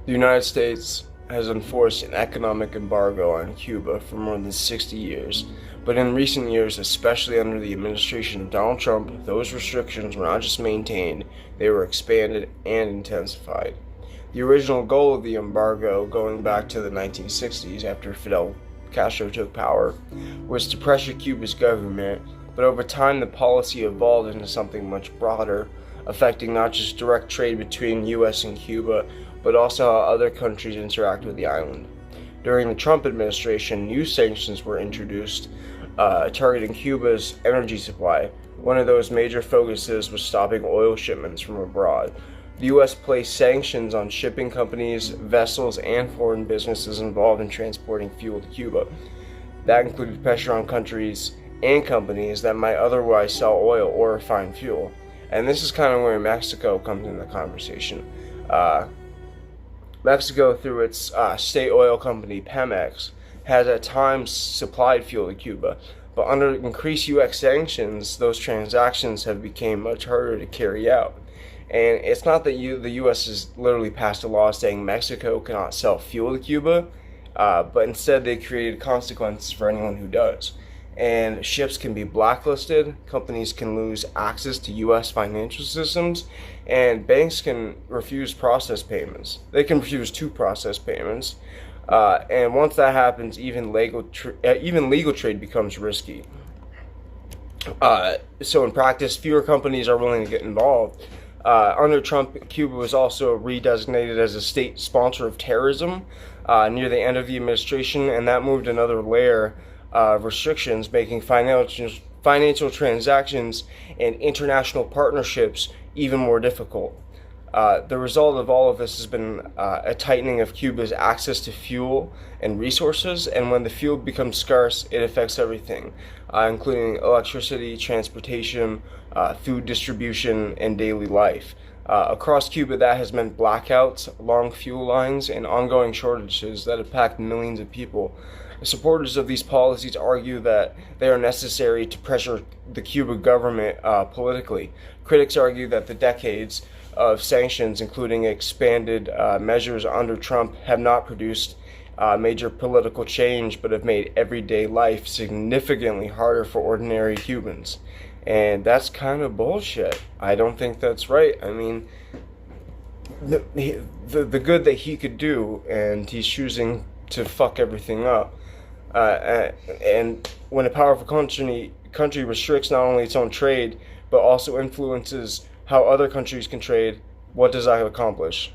The United States has enforced an economic embargo on Cuba for more than 60 years, but in recent years, especially under the administration of Donald Trump, those restrictions were not just maintained, they were expanded and intensified. The original goal of the embargo, going back to the 1960s after Fidel Castro took power, was to pressure Cuba's government, but over time the policy evolved into something much broader, affecting not just direct trade between US and Cuba, but also how other countries interact with the island. During the Trump administration, new sanctions were introduced targeting Cuba's energy supply. One of those major focuses was stopping oil shipments from abroad. The US placed sanctions on shipping companies, vessels, and foreign businesses involved in transporting fuel to Cuba. That included pressure on countries and companies that might otherwise sell oil or refined fuel. And this is kind of where Mexico comes into the conversation. Mexico, through its state oil company Pemex, has at times supplied fuel to Cuba, but under increased US sanctions, those transactions have become much harder to carry out. And it's not that the US has literally passed a law saying Mexico cannot sell fuel to Cuba, but instead they created consequences for anyone who does. And ships can be blacklisted, companies can lose access to US financial systems, and banks can refuse process payments. They can refuse to process payments. And once that happens, even legal trade becomes risky. So in practice, fewer companies are willing to get involved. Under Trump, Cuba was also redesignated as a state sponsor of terrorism near the end of the administration, and that moved another layer of restrictions, making financial transactions and international partnerships even more difficult. The result of all of this has been a tightening of Cuba's access to fuel and resources, and when the fuel becomes scarce, it affects everything, including electricity, transportation, food distribution, and daily life. Across Cuba, that has meant blackouts, long fuel lines, and ongoing shortages that impact millions of people. Supporters of these policies argue that they are necessary to pressure the Cuban government politically. Critics argue that the decades of sanctions, including expanded measures under Trump, have not produced major political change, but have made everyday life significantly harder for ordinary Cubans. And that's kind of bullshit. I don't think that's right. I mean, the good that he could do, and he's choosing to fuck everything up. And when a powerful country restricts not only its own trade, but also influences how other countries can trade, what does that accomplish?